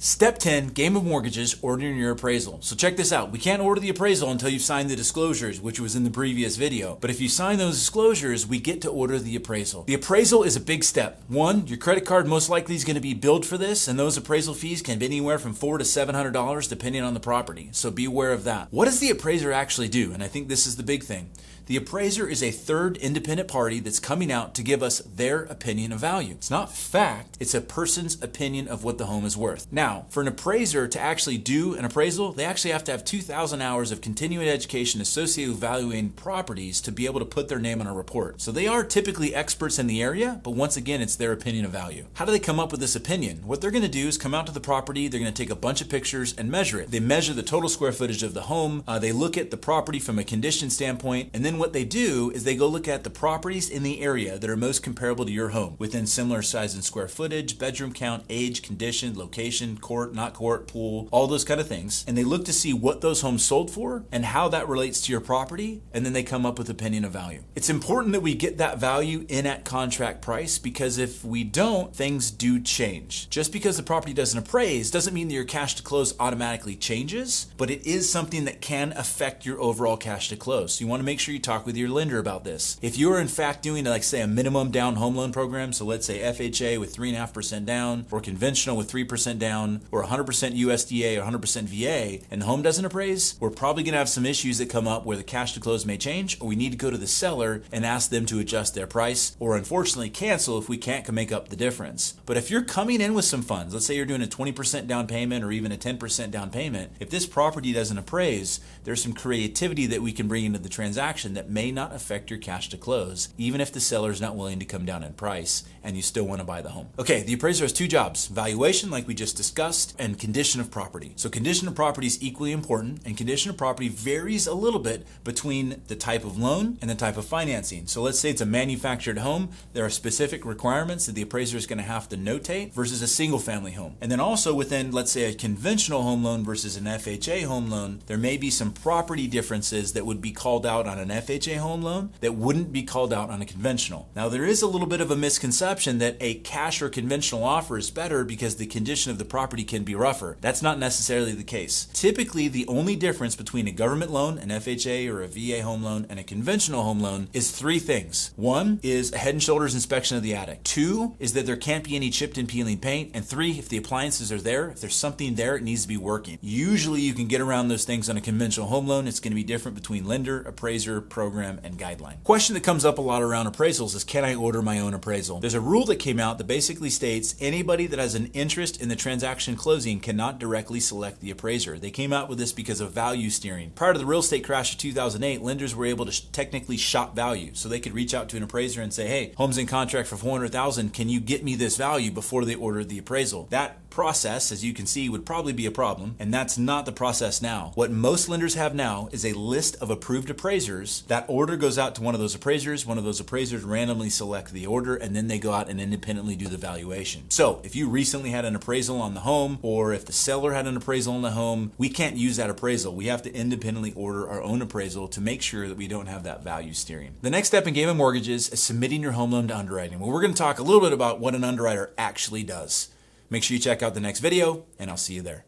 Step 10, game of mortgages, ordering your appraisal. So check this out. We can't order the appraisal until you've signed the disclosures, which was in the previous video. But if you sign those disclosures, we get to order the appraisal. The appraisal is a big step. One, your credit card most likely is going to be billed for this, and those appraisal fees can be anywhere from $400 to $700 depending on the property. So be aware of that. What does the appraiser actually do? And I think this is the big thing. The appraiser is a third independent party that's coming out to give us their opinion of value. It's not fact, it's a person's opinion of what the home is worth. Now, for an appraiser to actually do an appraisal, they actually have to have 2,000 hours of continuing education associated with valuing properties to be able to put their name on a report. So they are typically experts in the area, but once again, it's their opinion of value. How do they come up with this opinion? What they're going to do is come out to the property, they're going to take a bunch of pictures and measure it. They measure the total square footage of the home, they look at the property from a condition standpoint, and then what they do is they go look at the properties in the area that are most comparable to your home within similar size and square footage, bedroom count, age, condition, location, court, not court, pool, all those kind of things. And they look to see what those homes sold for and how that relates to your property. And then they come up with opinion of value. It's important that we get that value in at contract price, because if we don't, things do change. Just because the property doesn't appraise doesn't mean that your cash to close automatically changes, but it is something that can affect your overall cash to close. So you want to make sure you talk with your lender about this. If you are in fact doing, like, say, a minimum down home loan program, so let's say FHA with 3.5% down, or conventional with 3% down, or 100% USDA or 100% VA, and the home doesn't appraise, we're probably going to have some issues that come up where the cash to close may change, or we need to go to the seller and ask them to adjust their price, or unfortunately cancel if we can't make up the difference. But if you're coming in with some funds, let's say you're doing a 20% down payment or even a 10% down payment, if this property doesn't appraise, there's some creativity that we can bring into the transaction that may not affect your cash to close, even if the seller is not willing to come down in price and you still want to buy the home. Okay, the appraiser has two jobs: valuation, like we just discussed, and condition of property. So condition of property is equally important, and condition of property varies a little bit between the type of loan and the type of financing. So let's say it's a manufactured home, there are specific requirements that the appraiser is going to have to notate versus a single family home. And then also within, let's say, a conventional home loan versus an FHA home loan, there may be some property differences that would be called out on an FHA home loan that wouldn't be called out on a conventional. Now, there is a little bit of a misconception that a cash or conventional offer is better because the condition of the property can be rougher. That's not necessarily the case. Typically, the only difference between a government loan, an FHA or a VA home loan, and a conventional home loan is three things. One is a head and shoulders inspection of the attic. Two is that there can't be any chipped and peeling paint. And three, if the appliances are there, if there's something there, it needs to be working. Usually you can get around those things on a conventional home loan. It's going to be different between lender, appraiser, program, and guideline. Question that comes up a lot around appraisals is, can I order my own appraisal? There's a rule that came out that basically states anybody that has an interest in the transaction closing cannot directly select the appraiser. They came out with this because of value steering. Prior to the real estate crash of 2008, lenders were able to technically shop value. So they could reach out to an appraiser and say, hey, home's in contract for $400,000. Can you get me this value before they ordered the appraisal? That process, as you can see, would probably be a problem, and that's not the process now. What most lenders have now is a list of approved appraisers. That order goes out to one of those appraisers randomly select the order, and then they go out and independently do the valuation. So if you recently had an appraisal on the home, or if the seller had an appraisal on the home, we can't use that appraisal. We have to independently order our own appraisal to make sure that we don't have that value steering. The next step in game of mortgages is submitting your home loan to underwriting. Well, we're going to talk a little bit about what an underwriter actually does. Make sure you check out the next video, and I'll see you there.